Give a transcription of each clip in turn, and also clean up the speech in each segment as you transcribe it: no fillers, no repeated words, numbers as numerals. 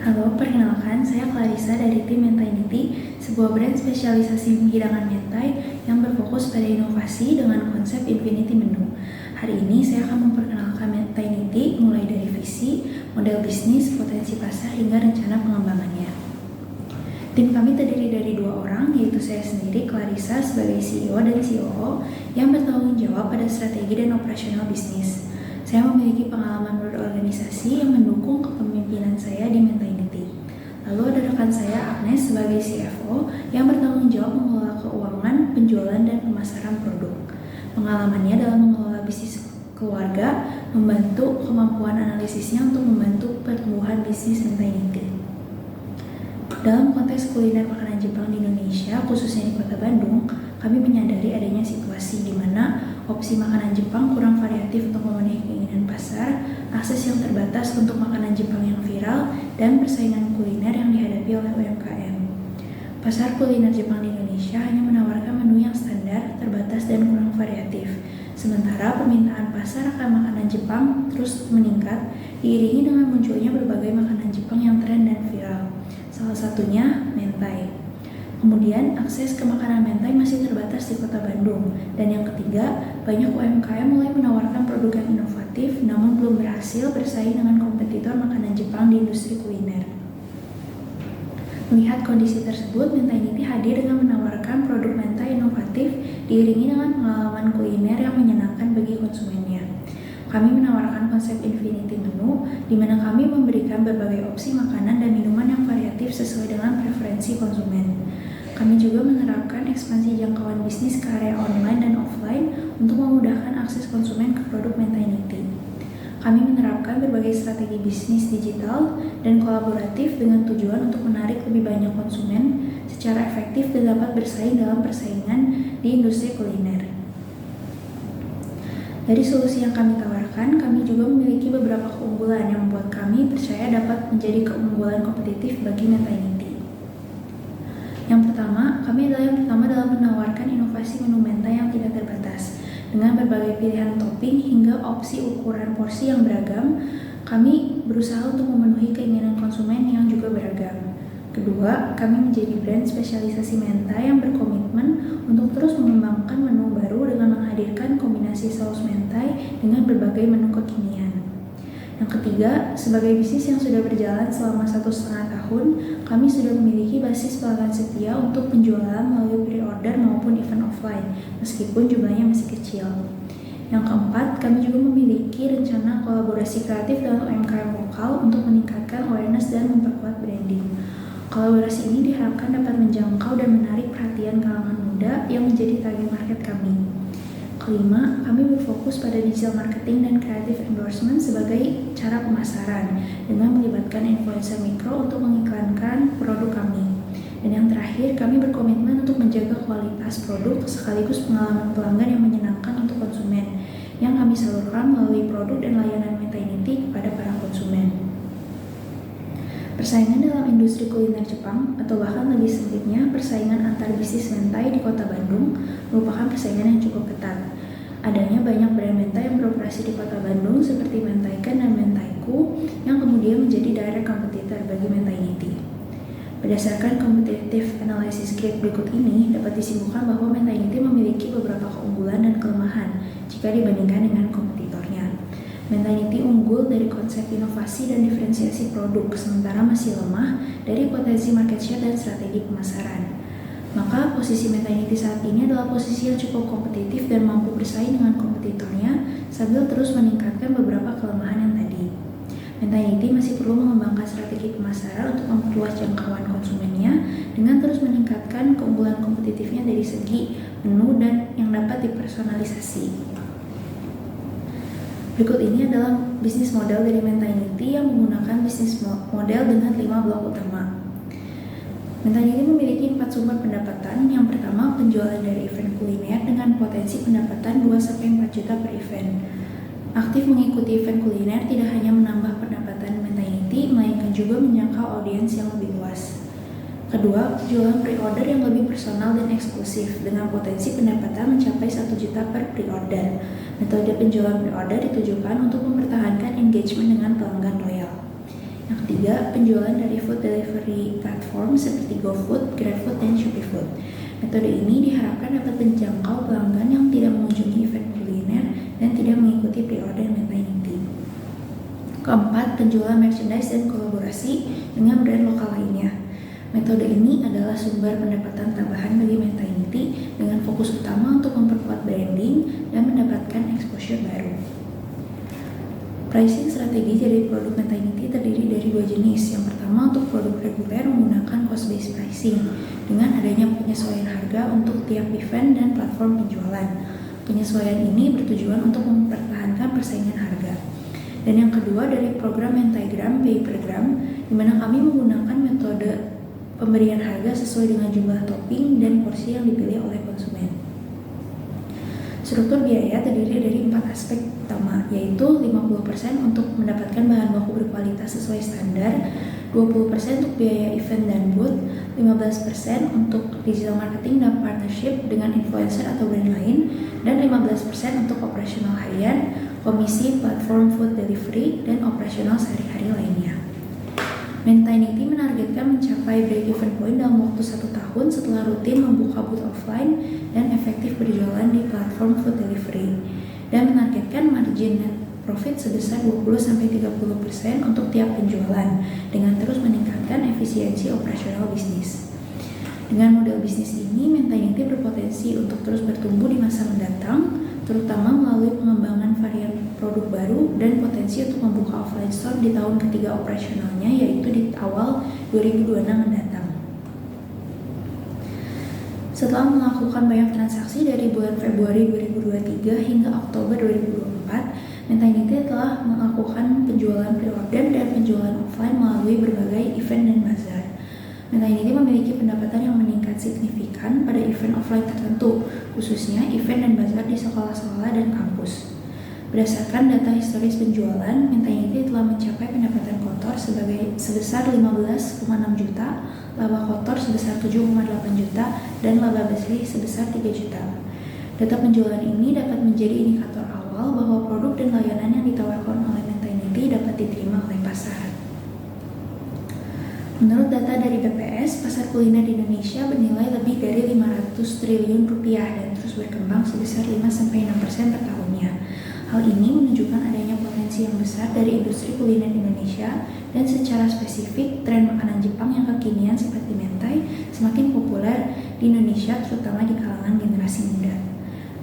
Halo, perkenalkan saya Clarissa dari tim Mentainity, sebuah brand spesialisasi hidangan mentai yang berfokus pada inovasi dengan konsep Infinity Menu. Hari ini saya akan memperkenalkan Mentainity mulai dari visi, model bisnis, potensi pasar, hingga rencana pengembangannya. Tim kami terdiri dari 2 orang, yaitu saya sendiri, Clarissa, sebagai CEO dan COO yang bertanggung jawab pada strategi dan operasional bisnis. Saya memiliki pengalaman berorganisasi yang mendukung kepemimpinan saya di Mentainity. Lalu ada rekan saya, Agnes, sebagai CFO yang bertanggung jawab mengelola keuangan, penjualan, dan pemasaran produk. Pengalamannya dalam mengelola bisnis keluarga membantu kemampuan analisisnya untuk membantu pertumbuhan bisnis Mentainity. Dalam konteks kuliner makanan Jepang di Indonesia, khususnya di Kota Bandung, kami menyadari adanya situasi di mana opsi makanan Jepang kurang variatif untuk memenuhi keinginan pasar, akses yang terbatas untuk makanan Jepang yang viral, dan persaingan kuliner yang dihadapi oleh UMKM. Pasar kuliner Jepang di Indonesia hanya menawarkan menu yang standar, terbatas, dan kurang variatif. Sementara permintaan pasar akan makanan Jepang terus meningkat, diiringi dengan munculnya berbagai makanan Jepang yang tren dan viral. Salah satunya mentai. Kemudian, akses ke makanan mentai masih terbatas di Kota Bandung. Dan yang ketiga, banyak UMKM mulai menawarkan produk yang inovatif namun belum berhasil bersaing dengan kompetitor makanan Jepang di industri kuliner. Melihat kondisi tersebut, Mentainity hadir dengan menawarkan produk mentai inovatif diiringi dengan pengalaman kuliner yang menyenangkan bagi konsumennya. Kami menawarkan konsep Infinity Menu, di mana kami memberikan berbagai opsi makanan dan minuman yang variatif sesuai dengan preferensi konsumen. Kami juga menerapkan ekspansi jangkauan bisnis ke area online dan offline untuk memudahkan akses konsumen ke produk Mentainity. Kami menerapkan berbagai strategi bisnis digital dan kolaboratif dengan tujuan untuk menarik lebih banyak konsumen secara efektif dan dapat bersaing dalam persaingan di industri kuliner. Dari solusi yang kami tawarkan, kami juga memiliki beberapa keunggulan yang membuat kami percaya dapat menjadi keunggulan kompetitif bagi Mentainity. Yang pertama, kami adalah yang pertama dalam menawarkan inovasi menu mentai yang tidak terbatas. Dengan berbagai pilihan topping hingga opsi ukuran porsi yang beragam, kami berusaha untuk memenuhi keinginan konsumen yang juga beragam. Kedua, kami menjadi brand spesialisasi mentai yang berkomitmen untuk terus mengembangkan menu baru dengan menghadirkan kombinasi saus mentai dengan berbagai menu kekinian. Yang ketiga, sebagai bisnis yang sudah berjalan selama 1,5 tahun, kami sudah memiliki basis pelanggan setia untuk penjualan melalui pre-order maupun event offline, meskipun jumlahnya masih kecil. Yang keempat, kami juga memiliki rencana kolaborasi kreatif dengan UMKM lokal untuk meningkatkan awareness dan memperkuat branding. Kolaborasi ini diharapkan dapat menjangkau dan menarik perhatian kalangan muda yang menjadi target market kami. Kelima, kami berfokus pada digital marketing dan creative endorsement sebagai cara pemasaran dengan melibatkan influencer mikro untuk mengiklankan produk kami. Dan yang terakhir, kami berkomitmen untuk menjaga kualitas produk sekaligus pengalaman pelanggan yang menyenangkan untuk konsumen yang kami salurkan melalui produk dan layanan Mentainity kepada para konsumen. Persaingan dalam industri kuliner Jepang, atau bahkan lebih sempitnya persaingan antar bisnis mentai di Kota Bandung, merupakan persaingan yang cukup ketat. Adanya banyak brand mentai yang beroperasi di Kota Bandung seperti Mentaiken dan Mentaiku yang kemudian menjadi direct competitor bagi Mentainity. Berdasarkan competitive analysis grid berikut ini, dapat disimpulkan bahwa Mentainity memiliki beberapa keunggulan dan kelemahan jika dibandingkan dengan kompetitornya. Mentainity unggul dari konsep inovasi dan diferensiasi produk, sementara masih lemah dari potensi market share dan strategi pemasaran. Maka posisi Mentainity saat ini adalah posisi yang cukup kompetitif dan mampu bersaing dengan kompetitornya sambil terus meningkatkan beberapa kelemahan yang tadi. Mentainity masih perlu mengembangkan strategi pemasaran untuk memperluas jangkauan konsumennya dengan terus meningkatkan keunggulan kompetitifnya dari segi menu dan yang dapat dipersonalisasi. Berikut ini adalah bisnis model dari Mentainity yang menggunakan bisnis model dengan 5 blok utama. Mentainity memiliki 4 sumber pendapatan. Yang pertama, penjualan dari event kuliner dengan potensi pendapatan 2-4 juta per event. Aktif mengikuti event kuliner tidak hanya menambah pendapatan Mentainity, melainkan juga menjangkau audiens yang lebih luas. Kedua, penjualan pre-order yang lebih personal dan eksklusif dengan potensi pendapatan mencapai 1 juta per pre-order. Metode penjualan pre-order ditujukan untuk mempertahankan engagement dengan pelanggan loyal. Yang ketiga, penjualan dari food delivery platform seperti GoFood, GrabFood, dan ShopeeFood. Metode ini diharapkan dapat menjangkau pelanggan yang tidak mengunjungi event kuliner dan tidak mengikuti pre-order Metainity. Keempat, penjualan merchandise dan kolaborasi dengan brand lokal lainnya. Metode ini adalah sumber pendapatan tambahan bagi Metainity dengan fokus utama untuk memperkuat branding dan mendapatkan exposure baru. Pricing strategi dari produk Metainity terdiri dari dua jenis. Yang pertama, untuk produk reguler menggunakan cost-based pricing dengan adanya penyesuaian harga untuk tiap event dan platform penjualan. Penyesuaian ini bertujuan untuk mempertahankan persaingan harga. Dan yang kedua, dari program Mentaigram Pay Per Gram, di mana kami menggunakan metode pemberian harga sesuai dengan jumlah topping dan porsi yang dipilih oleh konsumen. Struktur biaya terdiri dari 4 aspek utama, yaitu 50% untuk mendapatkan bahan baku berkualitas sesuai standar, 20% untuk biaya event dan booth, 15% untuk digital marketing dan partnership dengan influencer atau brand lain, dan 15% untuk operasional harian, komisi, platform food delivery, dan operasional sehari-hari lainnya. Metainity menargetkan mencapai break-even point dalam waktu 1 tahun setelah rutin membuka booth offline dan efektif berjualan di platform food delivery, dan menargetkan margin net profit sebesar 20-30% untuk tiap penjualan dengan terus meningkatkan efisiensi operasional bisnis. Dengan model bisnis ini, Metainity berpotensi untuk terus bertumbuh di masa mendatang, terutama melalui pengembangan varian produk baru dan potensi untuk membuka offline store di tahun ketiga operasionalnya, yaitu di awal 2026 mendatang. Setelah melakukan banyak transaksi dari bulan Februari 2023 hingga Oktober 2024, Metainity telah melakukan penjualan pre-order dan penjualan offline melalui berbagai event dan bazar. Metainity memiliki pendapatan yang meningkat signifikan pada event offline tertentu, khususnya event dan bazar di sekolah-sekolah dan kampus. Berdasarkan data historis penjualan, Metainity telah mencapai pendapatan kotor sebesar 15,6 juta, laba kotor sebesar 7,8 juta, dan laba bersih sebesar 3 juta. Data penjualan ini dapat menjadi indikator awal bahwa produk dan layanan yang ditawarkan oleh Metainity dapat diterima oleh pasar. Menurut data dari BPS, pasar kuliner di Indonesia bernilai lebih dari 500 triliun rupiah dan terus berkembang sebesar 5-6% per tahunnya. Hal ini menunjukkan adanya potensi yang besar dari industri kuliner Indonesia, dan secara spesifik, tren makanan Jepang yang kekinian seperti mentai semakin populer di Indonesia, terutama di kalangan generasi muda.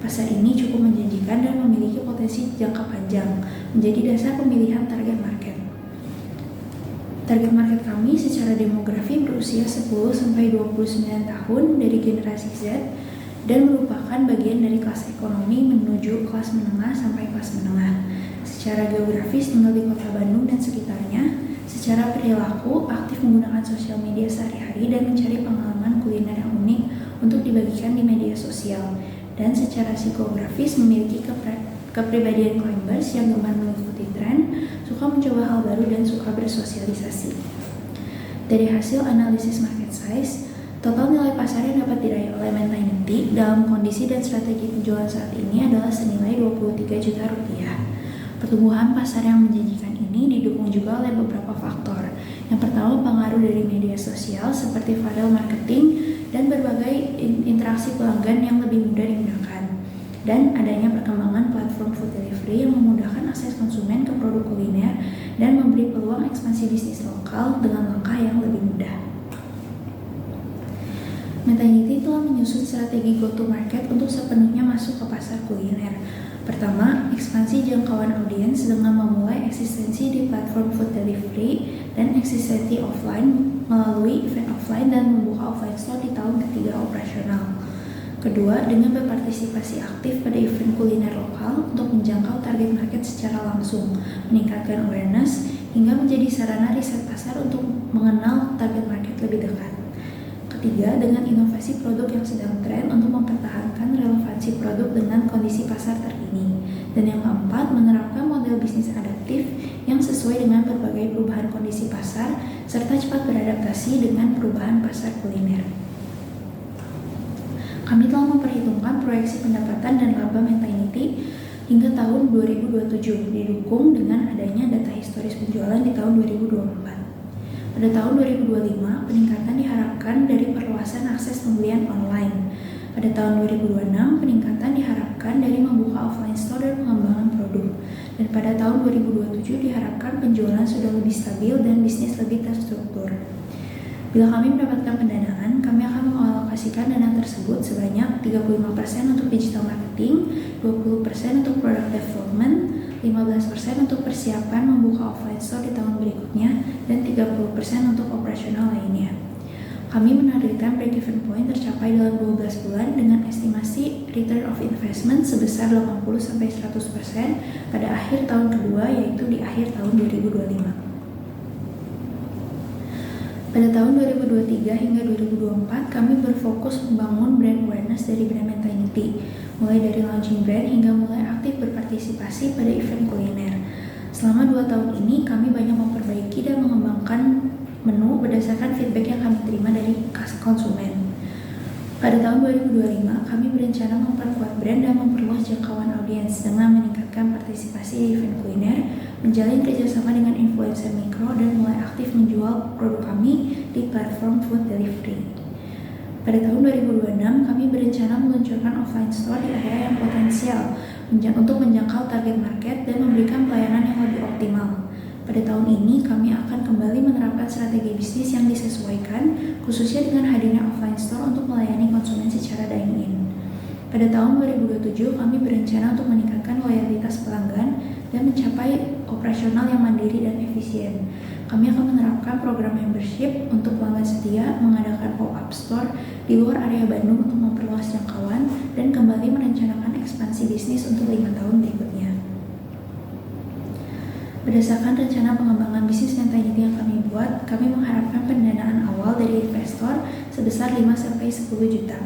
Pasar ini cukup menjanjikan dan memiliki potensi jangka panjang, menjadi dasar pemilihan target market. Target market kami secara demografi berusia 10-29 tahun dari generasi Z dan merupakan bagian dari kelas ekonomi menuju kelas menengah sampai kelas menengah. Secara geografis tinggal di kota Bandung dan sekitarnya. Secara perilaku aktif menggunakan sosial media sehari-hari dan mencari pengalaman kuliner yang unik untuk dibagikan di media sosial. Dan secara psikografis memiliki kepribadian climbers yang gemar mengikuti tren, suka mencoba hal baru, dan suka bersosialisasi. Dari hasil analisis market size, total nilai pasar yang dapat diraih oleh Metainity dalam kondisi dan strategi penjualan saat ini adalah senilai 23 juta rupiah. Pertumbuhan pasar yang menjanjikan ini didukung juga oleh beberapa faktor. Yang pertama, pengaruh dari media sosial seperti viral marketing dan berbagai interaksi pelanggan yang lebih mudah digunakan, dan adanya perkembangan platform food delivery yang memudahkan akses konsumen ke produk kuliner dan memberi peluang ekspansi bisnis lokal dengan langkah yang lebih mudah. Metainity telah menyusun strategi go-to-market untuk sepenuhnya masuk ke pasar kuliner. Pertama, ekspansi jangkauan audiens dengan memulai eksistensi di platform food delivery dan eksistensi offline melalui event offline dan membuka offline store di tahun ketiga operasional. Kedua, dengan berpartisipasi aktif pada event kuliner lokal untuk menjangkau target market secara langsung, meningkatkan awareness, hingga menjadi sarana riset pasar untuk mengenal target market lebih dekat. Ketiga, dengan inovasi produk yang sedang tren untuk mempertahankan relevansi produk dengan kondisi pasar terkini. Dan yang keempat, menerapkan model bisnis adaptif yang sesuai dengan berbagai perubahan kondisi pasar, serta cepat beradaptasi dengan perubahan pasar kuliner. Kami telah memperhitungkan proyeksi pendapatan dan laba Metainity hingga tahun 2027, didukung dengan adanya data historis historis penjualan di tahun 2024. Pada tahun 2025, peningkatan diharapkan dari perluasan akses pembelian online. Pada tahun 2026, peningkatan diharapkan dari membuka offline store dan pengembangan produk. Dan pada tahun 2027 diharapkan penjualan sudah lebih stabil dan bisnis lebih terstruktur. Bila kami mendapatkan pendanaan, kami akan mengalokasikan dana tersebut sebanyak 35% untuk digital marketing, 20% untuk product development, 15% untuk persiapan membuka offline store di tahun berikutnya, dan 30% untuk operasional lainnya. Kami menargetkan break-even point tercapai dalam 12 bulan dengan estimasi return of investment sebesar 80-100% pada akhir tahun kedua, yaitu di akhir tahun 2025. Pada tahun 2023 hingga 2024, kami berfokus membangun brand awareness dari brand Mentainity, mulai dari launching brand hingga mulai aktif berpartisipasi pada event kuliner. Selama 2 tahun ini, kami banyak memperbaiki dan mengembangkan menu berdasarkan feedback yang kami terima dari konsumen. Pada tahun 2025, kami berencana memperkuat brand dan memperluas jangkauan audiens dengan meningkatkan partisipasi di event kuliner, menjalin kerjasama dengan influencer mikro, dan mulai aktif menjual produk kami di platform food delivery. Pada tahun 2026, kami berencana meluncurkan offline store di area yang potensial untuk menjangkau target market dan memberikan pelayanan yang lebih optimal. Pada tahun ini, kami akan kembali menerapkan strategi bisnis yang disesuaikan, khususnya dengan hadirnya offline store untuk melayani konsumen secara dine-in. Pada tahun 2027, kami berencana untuk meningkatkan loyalitas pelanggan dan mencapai operasional yang mandiri dan efisien. Kami akan menerapkan program membership untuk pelanggan setia, mengadakan pop-up store di luar area Bandung untuk memperluas jangkauan, dan kembali merencanakan ekspansi bisnis untuk 5 tahun berikutnya. Berdasarkan rencana pengembangan bisnis Mentainity yang kami buat, kami mengharapkan pendanaan awal dari investor sebesar 5-10 juta.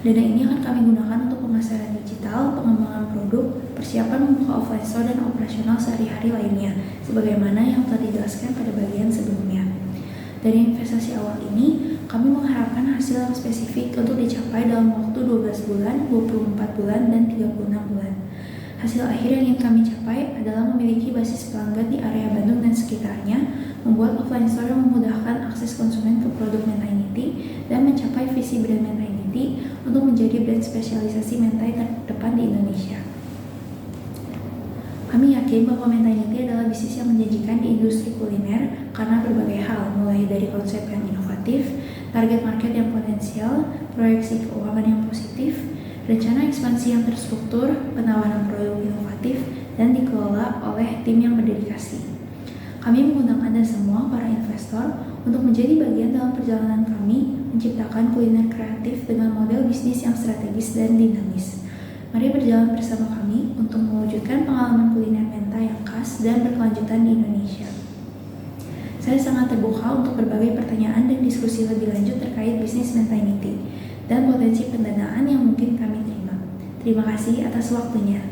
Dana ini akan kami gunakan untuk pemasaran digital, pengembangan produk, persiapan membuka offline store, dan operasional sehari-hari lainnya, sebagaimana yang telah dijelaskan pada bagian sebelumnya. Dari investasi awal ini, kami mengharapkan hasil yang spesifik untuk dicapai dalam waktu 12 bulan, 24 bulan, dan 36 bulan. Hasil akhir yang ingin kami capai adalah memiliki basis pelanggan di area Bandung dan sekitarnya, membuat offline store yang memudahkan akses konsumen ke produk Mentainity, dan mencapai visi brand Mentainity untuk menjadi brand spesialisasi mentai terdepan di Indonesia. Kami yakin bahwa Mentainity adalah bisnis yang menjanjikan di industri kuliner karena berbagai hal, mulai dari konsep yang inovatif, target market yang potensial, proyeksi keuangan yang positif, rencana ekspansi yang terstruktur, penawaran produk inovatif, dan dikelola oleh tim yang berdedikasi. Kami mengundang Anda semua, para investor, untuk menjadi bagian dalam perjalanan kami menciptakan kuliner kreatif dengan model bisnis yang strategis dan dinamis. Mari berjalan bersama kami untuk mewujudkan pengalaman kuliner mentai yang khas dan berkelanjutan di Indonesia. Saya sangat terbuka untuk berbagai pertanyaan dan diskusi lebih lanjut terkait bisnis Mentainity dan potensi pendanaan yang mungkin kami terima. Terima kasih atas waktunya.